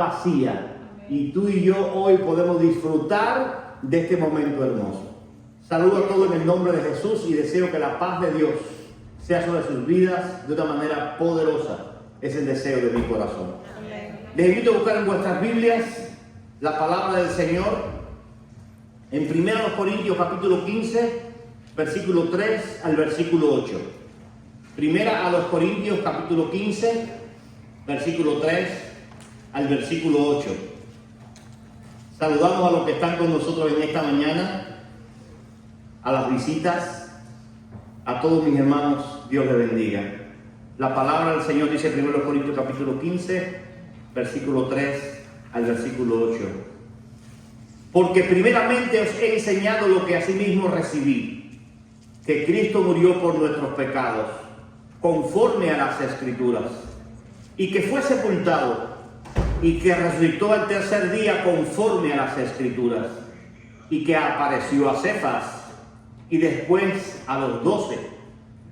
vacía. Y tú y yo hoy podemos disfrutar de este momento hermoso. Saludo a todos en el nombre de Jesús y deseo que la paz de Dios sea sobre sus vidas de una manera poderosa. Es el deseo de mi corazón. Les invito a buscar en vuestras Biblias la palabra del Señor en 1 Corintios capítulo 15, versículo 3 al versículo 8. 1 Corintios capítulo 15, versículo 3 al versículo 8. Saludamos a los que están con nosotros en esta mañana, a las visitas, a todos mis hermanos, Dios les bendiga. La palabra del Señor dice en 1 Corintios capítulo 15, versículo 3 al versículo 8. Porque primeramente os he enseñado lo que asimismo recibí, que Cristo murió por nuestros pecados, conforme a las Escrituras, y que fue sepultado, y que resucitó al tercer día conforme a las Escrituras, y que apareció a Cefas, y después a los 12.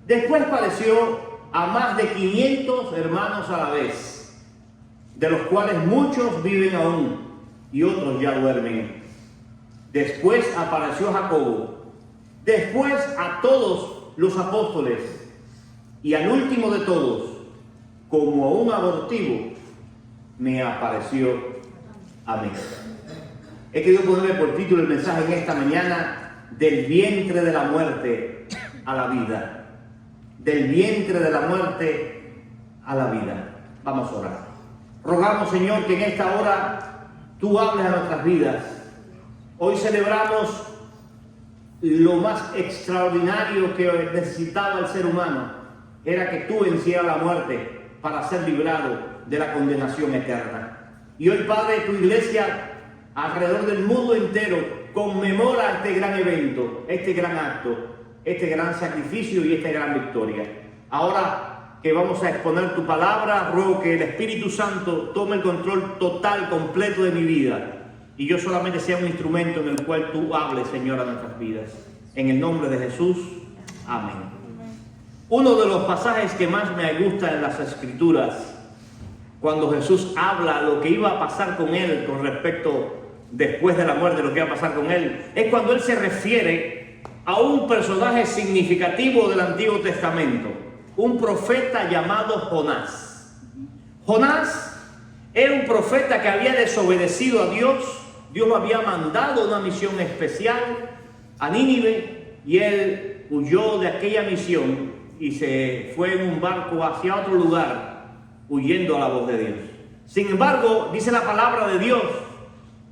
Después pareció a más de 500 hermanos a la vez, de los cuales muchos viven aún, y otros ya duermen. Después apareció Jacobo, después a todos los apóstoles, y al último de todos, como a un abortivo, me apareció a mí. He querido ponerle por título el mensaje en esta mañana: del vientre de la muerte a la vida. Del vientre de la muerte a la vida. Vamos a orar. Rogamos, Señor, que en esta hora tú hables a nuestras vidas. Hoy celebramos lo más extraordinario que necesitaba el ser humano. Era que tú vencieras la muerte para ser librado de la condenación eterna. Y hoy, Padre, tu iglesia alrededor del mundo entero conmemora este gran evento, este gran acto, este gran sacrificio y esta gran victoria. Ahora que vamos a exponer tu palabra, ruego que el Espíritu Santo tome el control total, completo de mi vida, y yo solamente sea un instrumento en el cual tú hables, Señor, a nuestras vidas. En el nombre de Jesús, amén. Uno de los pasajes que más me gusta en las Escrituras, cuando Jesús habla lo que iba a pasar con él con respecto después de la muerte, lo que iba a pasar con él, es cuando él se refiere a un personaje significativo del Antiguo Testamento, un profeta llamado Jonás. Jonás era un profeta que había desobedecido a Dios. Dios lo había mandado una misión especial a Nínive y él huyó de aquella misión y se fue en un barco hacia otro lugar, huyendo a la voz de Dios. Sin embargo, dice la palabra de Dios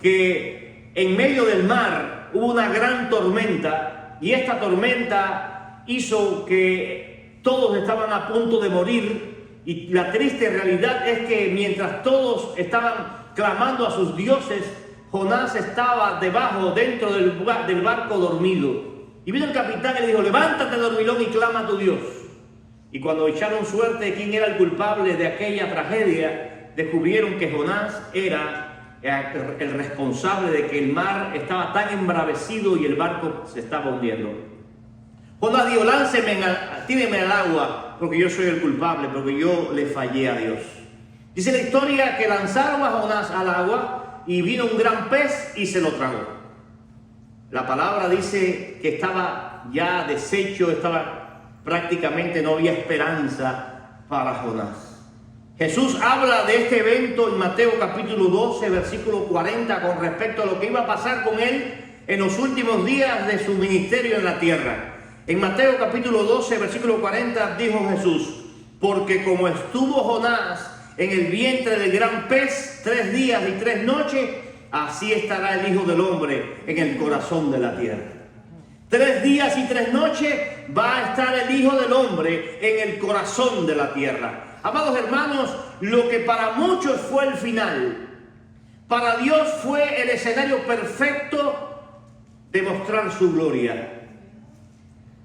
que en medio del mar hubo una gran tormenta, y esta tormenta hizo que todos estaban a punto de morir. Y la triste realidad es que mientras todos estaban clamando a sus dioses, Jonás estaba dentro del barco dormido. Y vino el capitán y le dijo: levántate, dormilón, y clama a tu Dios. Y cuando echaron suerte de quién era el culpable de aquella tragedia, descubrieron que Jonás era el responsable de que el mar estaba tan embravecido y el barco se estaba hundiendo. Jonás dijo: tíreme al agua, porque yo soy el culpable, porque yo le fallé a Dios. Dice la historia que lanzaron a Jonás al agua y vino un gran pez y se lo tragó. La palabra dice que estaba ya deshecho, prácticamente no había esperanza para Jonás. Jesús habla de este evento en Mateo capítulo 12, versículo 40, con respecto a lo que iba a pasar con él en los últimos días de su ministerio en la tierra. En Mateo capítulo 12, versículo 40, dijo Jesús: porque como estuvo Jonás en el vientre del gran pez 3 días y 3 noches, así estará el Hijo del Hombre en el corazón de la tierra. 3 días y 3 noches va a estar el Hijo del Hombre en el corazón de la tierra. Amados hermanos, lo que para muchos fue el final, para Dios fue el escenario perfecto de mostrar su gloria.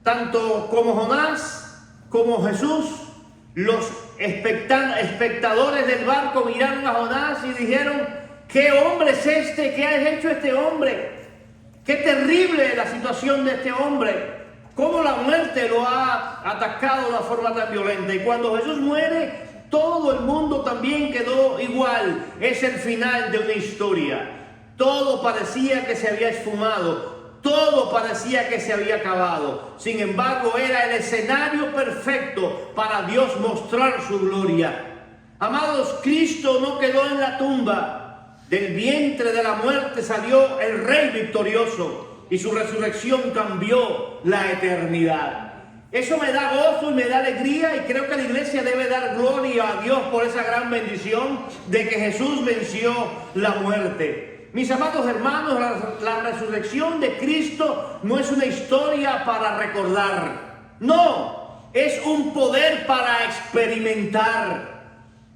Tanto como Jonás como Jesús, los espectadores del barco miraron a Jonás y dijeron: ¿qué hombre es este? ¿Qué ha hecho este hombre? Qué terrible la situación de este hombre. Cómo la muerte lo ha atacado de una forma tan violenta. Y cuando Jesús muere, Todo el mundo también quedó igual. Es el final de una historia. Todo parecía que se había esfumado. Todo parecía que se había acabado. Sin embargo, era el escenario perfecto para Dios mostrar su gloria. Amados, Cristo no quedó en la tumba. Del vientre de la muerte salió el Rey victorioso y su resurrección cambió la eternidad. Eso me da gozo y me da alegría, y creo que la iglesia debe dar gloria a Dios por esa gran bendición de que Jesús venció la muerte. Mis amados hermanos, la resurrección de Cristo no es una historia para recordar. No, es un poder para experimentar.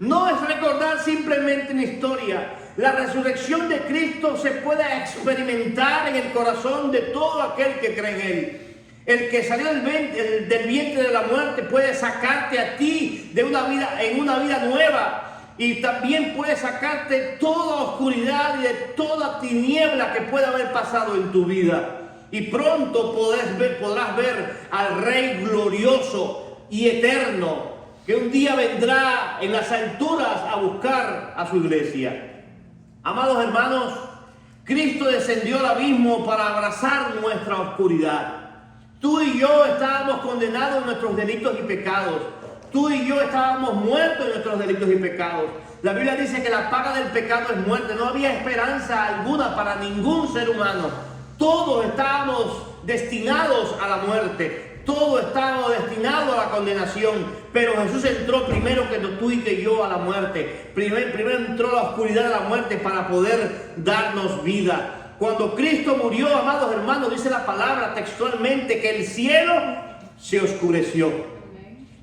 No es recordar simplemente una historia. La resurrección de Cristo se puede experimentar en el corazón de todo aquel que cree en Él. El que salió del vientre de la muerte puede sacarte a ti de una vida nueva, y también puede sacarte toda oscuridad y de toda tiniebla que pueda haber pasado en tu vida. Y pronto podrás ver al Rey glorioso y eterno, que un día vendrá en las alturas a buscar a su iglesia. Amados hermanos, Cristo descendió al abismo para abrazar nuestra oscuridad. Tú y yo estábamos condenados en nuestros delitos y pecados. Tú y yo estábamos muertos en nuestros delitos y pecados. La Biblia dice que la paga del pecado es muerte. No había esperanza alguna para ningún ser humano. Todos estábamos destinados a la muerte. Todos estábamos destinados a la condenación. Pero Jesús entró primero que tú y que yo a la muerte. Primero entró a la oscuridad de la muerte para poder darnos vida. Cuando Cristo murió, amados hermanos, dice la palabra textualmente que el cielo se oscureció.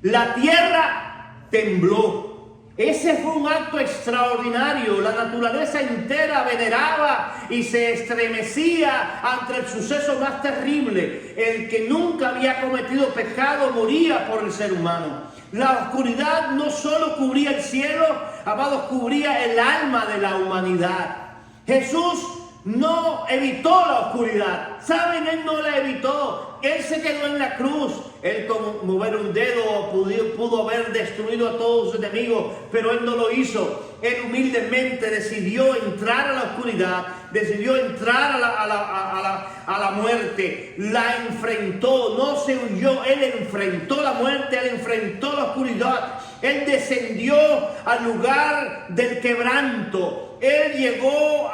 La tierra tembló. Ese fue un acto extraordinario. La naturaleza entera veneraba y se estremecía ante el suceso más terrible. El que nunca había cometido pecado moría por el ser humano. La oscuridad no solo cubría el cielo, amados, cubría el alma de la humanidad. Jesús no evitó la oscuridad. ¿Saben? Él no la evitó. Él se quedó en la cruz. Él con mover un dedo pudo haber destruido a todos sus enemigos, pero Él no lo hizo. Él humildemente decidió entrar a la oscuridad, decidió entrar a la muerte. La enfrentó, no se huyó. Él enfrentó la muerte, Él enfrentó la oscuridad. Él descendió al lugar del quebranto. Él llegó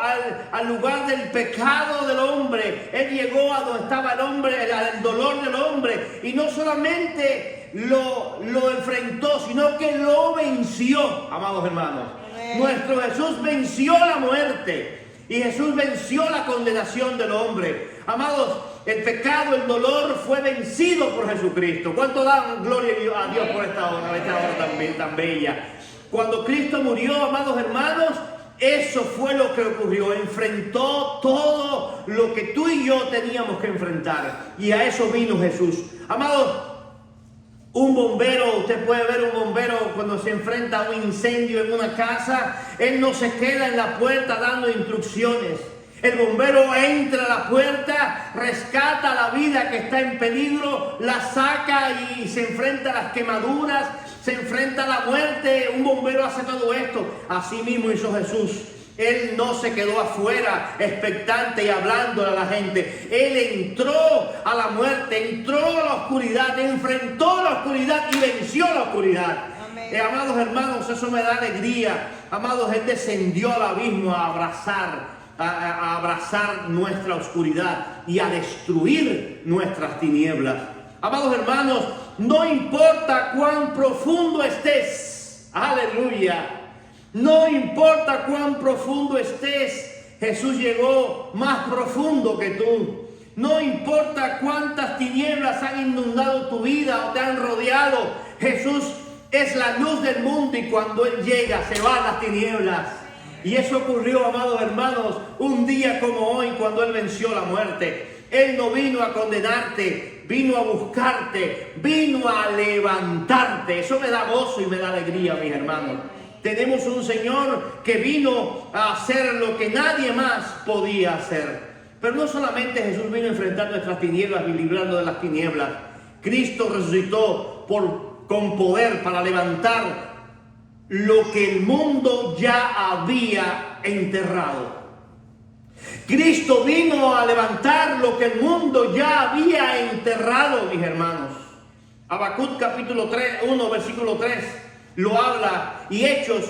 al lugar del pecado del hombre. Él llegó a donde estaba el hombre, el dolor del hombre. Y no solamente lo enfrentó, sino que lo venció, amados hermanos. Amén. Nuestro Jesús venció la muerte. Y Jesús venció la condenación del hombre. Amados, el pecado, el dolor fue vencido por Jesucristo. ¿Cuánto dan gloria a Dios por esta hora también tan bella? Cuando Cristo murió, amados hermanos, eso fue lo que ocurrió. Enfrentó todo lo que tú y yo teníamos que enfrentar. Y a eso vino Jesús. Amados, un bombero, usted puede ver un bombero cuando se enfrenta a un incendio en una casa. Él no se queda en la puerta dando instrucciones. El bombero entra a la puerta, rescata la vida que está en peligro, la saca y se enfrenta a las quemaduras, se enfrenta a la muerte. Un bombero hace todo esto. Así mismo hizo Jesús. Él no se quedó afuera expectante y hablándole a la gente. Él entró a la muerte, entró a la oscuridad, enfrentó la oscuridad y venció la oscuridad. Amados hermanos, eso me da alegría. Amados, Él descendió al abismo a abrazar nuestra oscuridad y a destruir nuestras tinieblas. Amados hermanos, no importa cuán profundo estés, aleluya, no importa cuán profundo estés, Jesús llegó más profundo que tú. No importa cuántas tinieblas han inundado tu vida o te han rodeado, Jesús es la luz del mundo, y cuando Él llega se van las tinieblas. Y eso ocurrió, amados hermanos, un día como hoy, cuando Él venció la muerte. Él no vino a condenarte, vino a buscarte, vino a levantarte. Eso me da gozo y me da alegría, mis hermanos. Tenemos un Señor que vino a hacer lo que nadie más podía hacer. Pero no solamente Jesús vino a enfrentar nuestras tinieblas y librarnos de las tinieblas. Cristo resucitó con poder para levantar lo que el mundo ya había enterrado. Cristo vino a levantar lo que el mundo ya había enterrado, mis hermanos. Habacuc capítulo 1, versículo 3 lo habla, y Hechos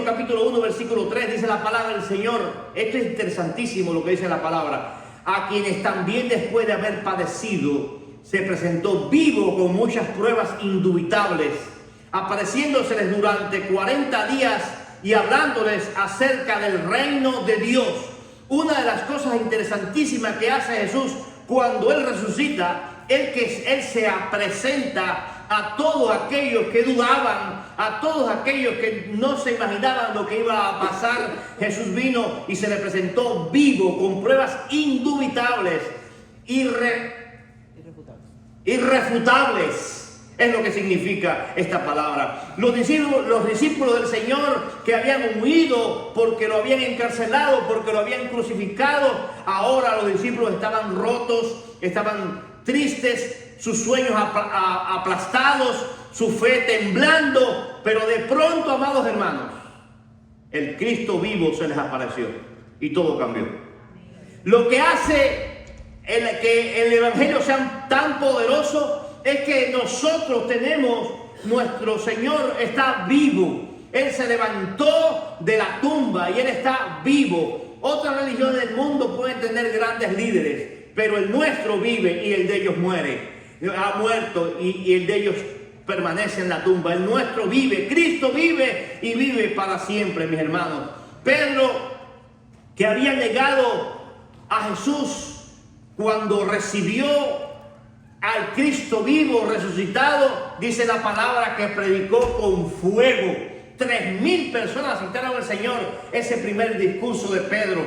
capítulo 1, versículo 3 dice la palabra del Señor. Esto es interesantísimo lo que dice la palabra. A quienes también después de haber padecido se presentó vivo con muchas pruebas indubitables, apareciéndoseles durante 40 días y hablándoles acerca del reino de Dios. Una de las cosas interesantísimas que hace Jesús cuando Él resucita es que Él se presenta a todos aquellos que dudaban, a todos aquellos que no se imaginaban lo que iba a pasar. Jesús vino y se le presentó vivo con pruebas indubitables, irrefutables. Es lo que significa esta palabra. Los discípulos del Señor que habían huido porque lo habían encarcelado, porque lo habían crucificado, ahora los discípulos estaban rotos, estaban tristes, sus sueños aplastados, su fe temblando. Pero de pronto, amados hermanos, el Cristo vivo se les apareció y todo cambió. Lo que hace que el Evangelio sea tan poderoso es que nosotros tenemos, nuestro Señor está vivo. Él se levantó de la tumba y Él está vivo. Otras religiones del mundo pueden tener grandes líderes, pero el nuestro vive y el de ellos muere. Ha muerto y el de ellos permanece en la tumba. El nuestro vive, Cristo vive y vive para siempre, mis hermanos. Pedro, que había negado a Jesús cuando recibió al Cristo vivo, resucitado, dice la palabra que predicó con fuego. 3,000 personas aceptaron al Señor ese primer discurso de Pedro.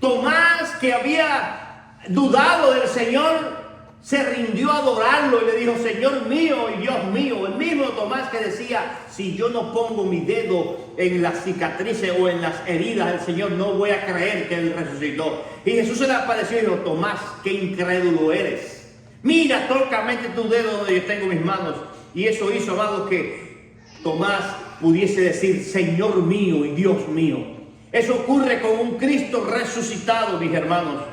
Tomás, que había dudado del Señor, se rindió a adorarlo y le dijo: Señor mío y Dios mío. El mismo Tomás que decía: si yo no pongo mi dedo en las cicatrices o en las heridas del Señor, no voy a creer que Él resucitó. Y Jesús se le apareció y dijo: Tomás, qué incrédulo eres. Mira, tócame tu dedo donde yo tengo mis manos. Y eso hizo, amados, que Tomás pudiese decir: Señor mío y Dios mío. Eso ocurre con un Cristo resucitado, mis hermanos.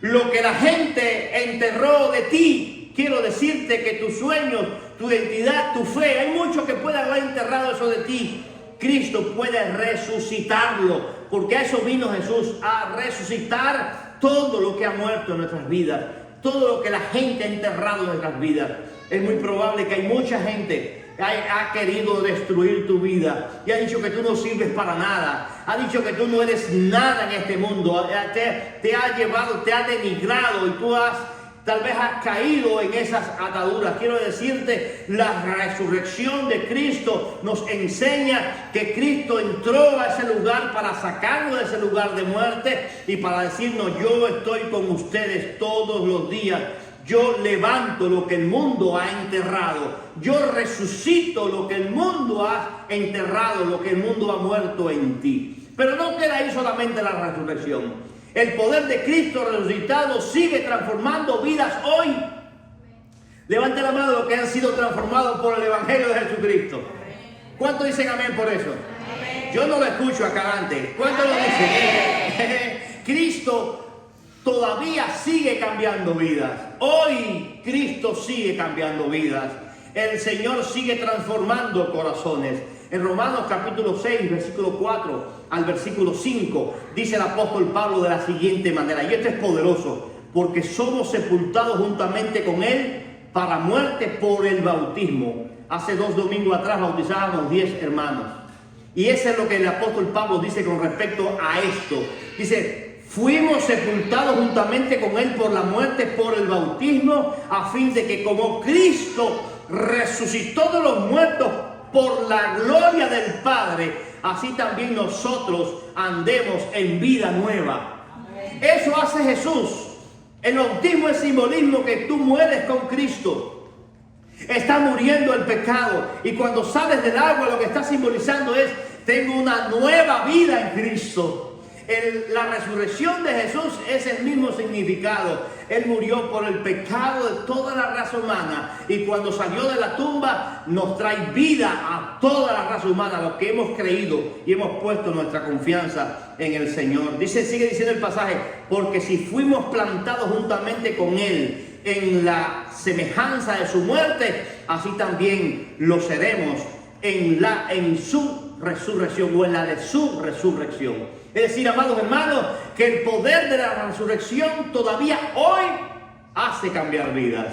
Lo que la gente enterró de ti, quiero decirte que tus sueños, tu identidad, tu fe, hay mucho que puede haber enterrado eso de ti. Cristo puede resucitarlo, porque a eso vino Jesús, a resucitar todo lo que ha muerto en nuestras vidas. Todo lo que la gente ha enterrado en nuestras vidas. Es muy probable que hay mucha gente que ha querido destruir tu vida y ha dicho que tú no sirves para nada, ha dicho que tú no eres nada en este mundo, te ha llevado, te ha denigrado y tú tal vez has caído en esas ataduras. Quiero decirte, la resurrección de Cristo nos enseña que Cristo entró a ese lugar para sacarnos de ese lugar de muerte y para decirnos: yo estoy con ustedes todos los días. Yo levanto lo que el mundo ha enterrado. Yo resucito lo que el mundo ha enterrado, lo que el mundo ha muerto en ti. Pero no queda ahí solamente la resurrección. El poder de Cristo resucitado sigue transformando vidas hoy. Levante la mano los que han sido transformados por el Evangelio de Jesucristo. ¿Cuántos dicen amén por eso? Amén. Yo no lo escucho acá adelante. ¿Cuántos lo dicen? Cristo todavía sigue cambiando vidas. Hoy Cristo sigue cambiando vidas. El Señor sigue transformando corazones. En Romanos capítulo 6, versículo 4 al versículo 5, dice el apóstol Pablo de la siguiente manera, y esto es poderoso: porque somos sepultados juntamente con Él para muerte por el bautismo. Hace 2 domingos atrás bautizábamos 10 hermanos. Y eso es lo que el apóstol Pablo dice con respecto a esto. Dice: fuimos sepultados juntamente con Él por la muerte por el bautismo, a fin de que como Cristo resucitó de los muertos por la gloria del Padre, así también nosotros andemos en vida nueva. Eso hace Jesús. El bautismo es simbolismo que tú mueres con Cristo. Está muriendo el pecado. Y cuando sales del agua, lo que está simbolizando es: tengo una nueva vida en Cristo. La resurrección de Jesús es el mismo significado. Él murió por el pecado de toda la raza humana, y cuando salió de la tumba nos trae vida a toda la raza humana, los que hemos creído y hemos puesto nuestra confianza en el Señor. Sigue diciendo el pasaje, porque si fuimos plantados juntamente con Él en la semejanza de su muerte, así también lo seremos en su resurrección, o en la de su resurrección. Es decir, amados hermanos, que el poder de la resurrección todavía hoy hace cambiar vidas.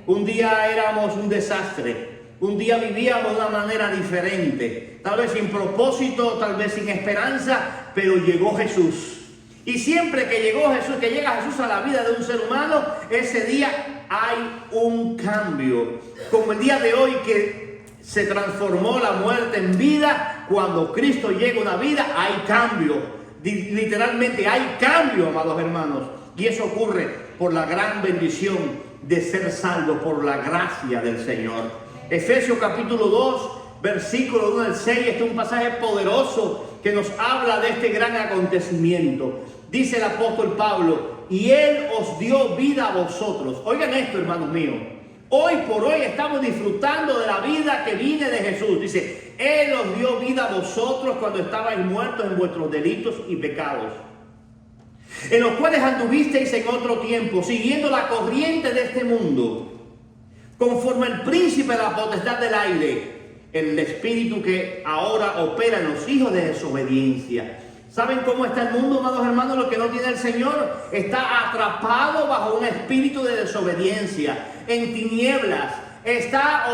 Un día éramos un desastre, un día vivíamos de una manera diferente, tal vez sin propósito, tal vez sin esperanza, pero llegó Jesús. Y siempre que llega Jesús a la vida de un ser humano, ese día hay un cambio. Como el día de hoy que se transformó la muerte en vida, cuando Cristo llega a una vida hay cambio. Literalmente hay cambio, amados hermanos. Y eso ocurre por la gran bendición de ser salvos por la gracia del Señor. Efesios capítulo 2, versículo 1 al 6, este es un pasaje poderoso que nos habla de este gran acontecimiento. Dice el apóstol Pablo, y Él os dio vida a vosotros. Oigan esto, hermanos míos. Hoy por hoy estamos disfrutando de la vida que viene de Jesús. Dice, Él os dio vida a vosotros cuando estabais muertos en vuestros delitos y pecados, en los cuales anduvisteis en otro tiempo, siguiendo la corriente de este mundo, conforme el príncipe de la potestad del aire, el espíritu que ahora opera en los hijos de desobediencia. ¿Saben cómo está el mundo, amados hermanos? Lo que no tiene el Señor está atrapado bajo un espíritu de desobediencia, en tinieblas, está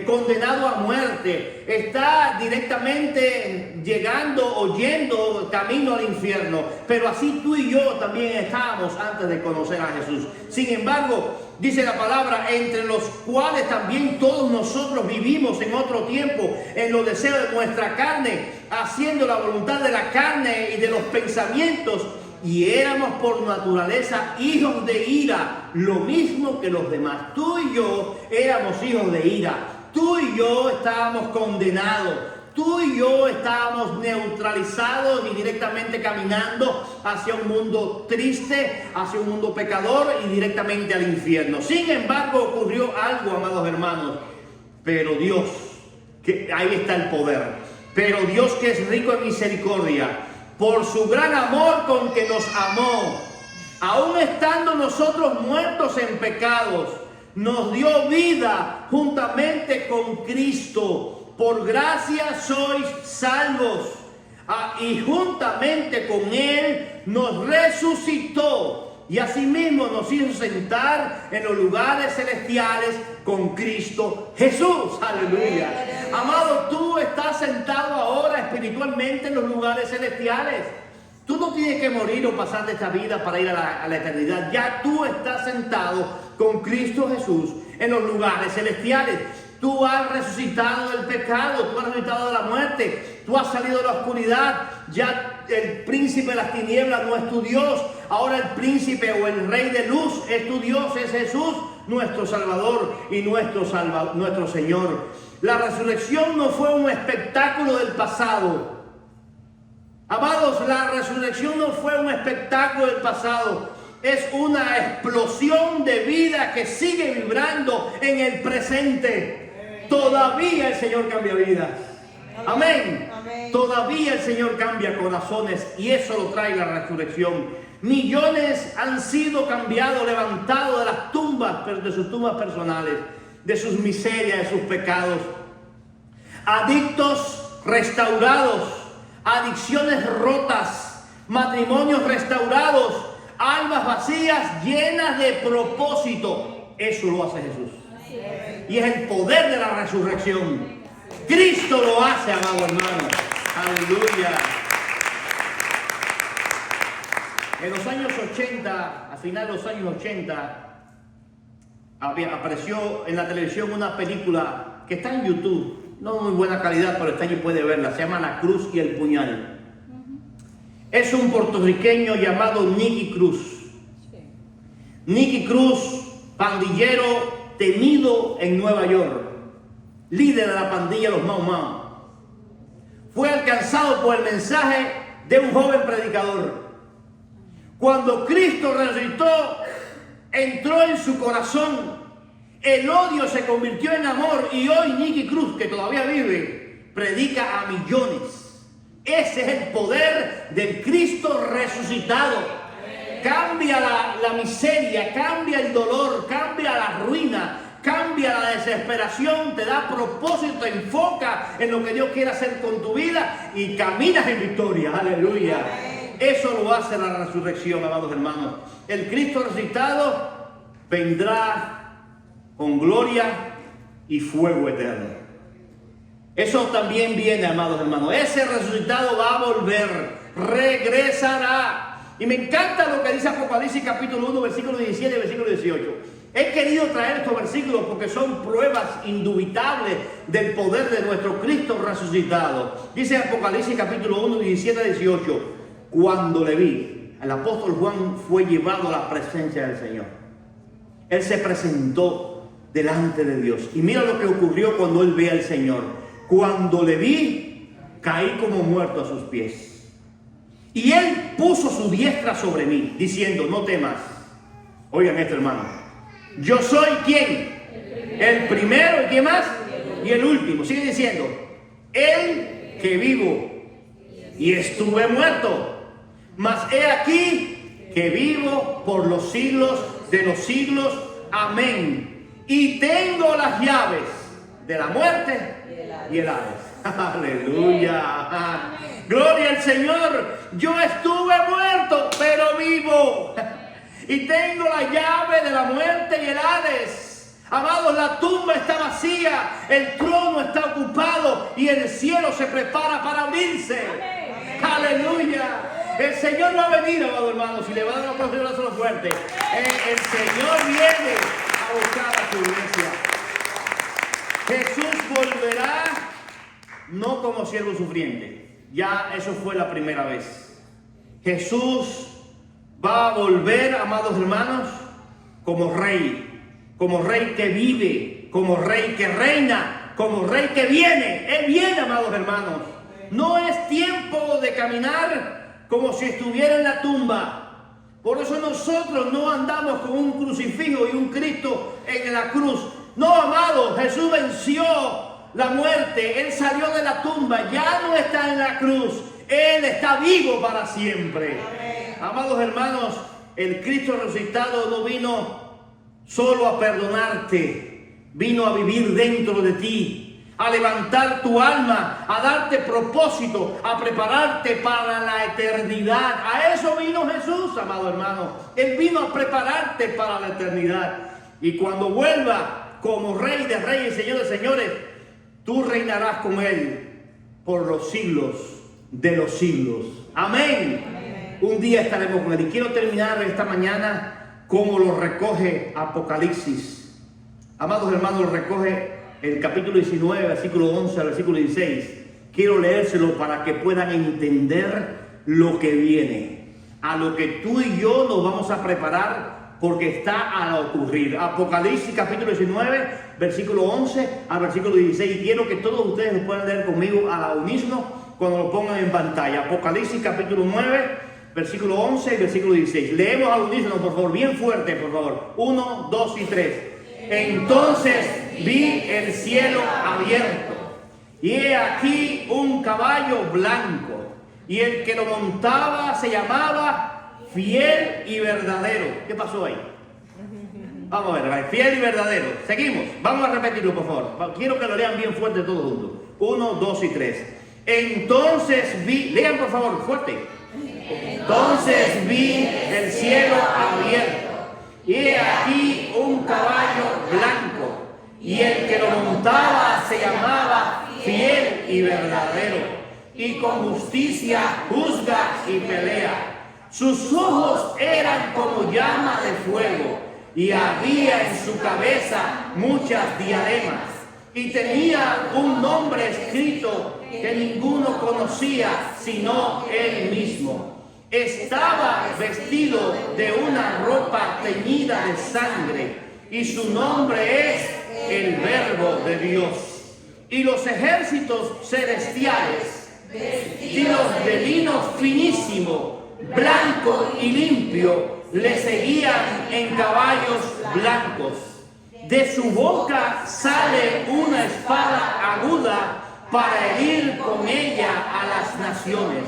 condenado a muerte, está directamente llegando o yendo camino al infierno. Pero así tú y yo también estábamos antes de conocer a Jesús. Sin embargo, dice la palabra, entre los cuales también todos nosotros vivimos en otro tiempo, en los deseos de nuestra carne, haciendo la voluntad de la carne y de los pensamientos, y éramos por naturaleza hijos de ira, lo mismo que los demás. Tú y yo éramos hijos de ira, tú y yo estábamos condenados, tú y yo estábamos neutralizados y directamente caminando hacia un mundo triste, hacia un mundo pecador y directamente al infierno. Sin embargo, ocurrió algo, amados hermanos. Pero Dios, que ahí está el poder, pero Dios, que es rico en misericordia, por su gran amor con que nos amó, aun estando nosotros muertos en pecados, nos dio vida juntamente con Cristo. Por gracia sois salvos. Y juntamente con Él nos resucitó, y asimismo nos hizo sentar en los lugares celestiales con Cristo Jesús. Aleluya. Amado, tú estás sentado ahora espiritualmente en los lugares celestiales. Tú no tienes que morir o pasar de esta vida para ir a la eternidad. Ya tú estás sentado con Cristo Jesús en los lugares celestiales. Tú has resucitado del pecado, tú has resucitado de la muerte, tú has salido de la oscuridad. Ya el príncipe de las tinieblas no es tu Dios, ahora el príncipe o el rey de luz es tu Dios, es Jesús, nuestro Salvador y nuestro Señor. La resurrección no fue un espectáculo del pasado. Amados, la resurrección no fue un espectáculo del pasado. Es una explosión de vida que sigue vibrando en el presente. Todavía el Señor cambia vidas. Amén. Amén. Todavía el Señor cambia corazones, y eso lo trae la resurrección. Millones han sido cambiados, levantados de las tumbas, de sus tumbas personales, de sus miserias, de sus pecados. Adictos restaurados, adicciones rotas, matrimonios restaurados, almas vacías llenas de propósito. Eso lo hace Jesús. Y es el poder de la resurrección. Cristo lo hace, amado hermano. Aleluya. En los años 80, a finales de los años 80, apareció en la televisión una película que está en YouTube. No muy buena calidad, pero está allí, puede verla. Se llama La Cruz y el Puñal. Es un puertorriqueño llamado Nicky Cruz. Nicky Cruz, pandillero temido en Nueva York, líder de la pandilla Los Mau Mau, fue alcanzado por el mensaje de un joven predicador. Cuando Cristo resucitó, entró en su corazón. El odio se convirtió en amor y hoy Nicky Cruz, que todavía vive, predica a millones. Ese es el poder del Cristo resucitado. Cambia la miseria, cambia el dolor, cambia la ruina, cambia la desesperación, te da propósito, te enfoca en lo que Dios quiere hacer con tu vida y caminas en victoria. Aleluya. Eso lo hace la resurrección, amados hermanos. El Cristo resucitado vendrá con gloria y fuego eterno. Eso también viene, amados hermanos. Ese resucitado va a volver, regresará. Y me encanta lo que dice Apocalipsis capítulo 1, versículo 17 y versículo 18. He querido traer estos versículos porque son pruebas indubitables del poder de nuestro Cristo resucitado. Dice Apocalipsis capítulo 1, 17 y 18. Cuando le vi, el apóstol Juan fue llevado a la presencia del Señor. Él se presentó delante de Dios. Y mira lo que ocurrió cuando él ve al Señor. Cuando le vi, caí como muerto a sus pies. Y él puso su diestra sobre mí, diciendo, no temas. Oigan esto, hermano. Yo soy ¿quién? El primero, ¿y quién más? Y el último. Sigue diciendo, el que vivo y estuve muerto. Mas he aquí que vivo por los siglos de los siglos. Amén. Y tengo las llaves de la muerte y el Hades. Aleluya. Gloria al Señor. Yo estuve muerto, pero vivo. Y tengo la llave de la muerte y el Hades. Amados, la tumba está vacía, el trono está ocupado y el cielo se prepara para abrirse. Aleluya. El Señor va a venir, amados hermanos, y le va a dar un aplauso fuerte. El Señor viene a buscar a su iglesia. Jesús volverá no como siervo sufriente. Ya eso fue la primera vez. Jesús va a volver, amados hermanos, como rey que vive, como rey que reina, como rey que viene. Él viene, amados hermanos. No es tiempo de caminar como si estuviera en la tumba. Por eso nosotros no andamos con un crucifijo y un Cristo en la cruz. No, amado, Jesús venció la muerte. Él salió de la tumba, ya no está en la cruz. Él está vivo para siempre. Amados hermanos, el Cristo resucitado no vino solo a perdonarte, vino a vivir dentro de ti, a levantar tu alma, a darte propósito, a prepararte para la eternidad. A eso vino Jesús, amado hermano. Él vino a prepararte para la eternidad. Y cuando vuelva como Rey de Reyes y Señor de Señores, tú reinarás con Él por los siglos de los siglos. Amén. Un día estaremos con Él. Y quiero terminar esta mañana como lo recoge Apocalipsis. Amados hermanos, lo recoge el capítulo 19, versículo 11 al versículo 16. Quiero leérselo para que puedan entender lo que viene, a lo que tú y yo nos vamos a preparar, porque está a ocurrir. Apocalipsis capítulo 19, versículo 11 al versículo 16. Y quiero que todos ustedes lo puedan leer conmigo a la unísono cuando lo pongan en pantalla. Apocalipsis capítulo 9, versículo 11 y versículo 16. Leemos al unísono, por favor, bien fuerte, por favor. 1, 2 y 3. Entonces vi el cielo abierto, y he aquí un caballo blanco, y el que lo montaba se llamaba Fiel y Verdadero. ¿Qué pasó ahí? Vamos a ver, fiel y verdadero. Seguimos, vamos a repetirlo, por favor. Quiero que lo lean bien fuerte todos juntos. 1, 2 y 3. Entonces vi, lean por favor, fuerte. Entonces vi el cielo abierto, y he aquí un caballo blanco, y el que lo montaba se llamaba Fiel y Verdadero, y con justicia juzga y pelea. Sus ojos eran como llama de fuego, y había en su cabeza muchas diademas, y tenía un nombre escrito que ninguno conocía sino él mismo. Estaba vestido de una ropa teñida de sangre, y su nombre es el Verbo de Dios. Y los ejércitos celestiales vestidos de lino finísimo, blanco y limpio, le seguían en caballos blancos. De su boca sale una espada aguda para herir con ella a las naciones.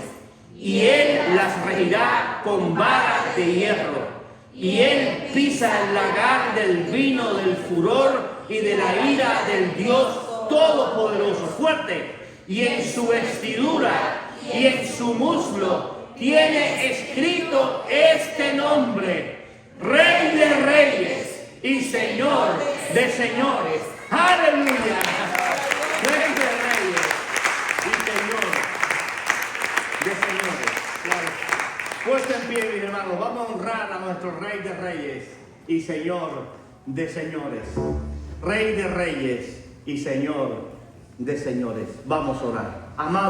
Y él las regirá con vara de hierro. Y él pisa el lagar del vino del furor y de la ira del Dios Todopoderoso. Fuerte. Y en su vestidura y en su muslo tiene escrito este nombre: Rey de Reyes y Señor de Señores. ¡Aleluya! Rey de Reyes y Señor de Señores. Claro. Puesto en pie, mis hermanos, vamos a honrar a nuestro Rey de Reyes y Señor de Señores. Rey de Reyes y Señor de Señores. Vamos a orar. Amado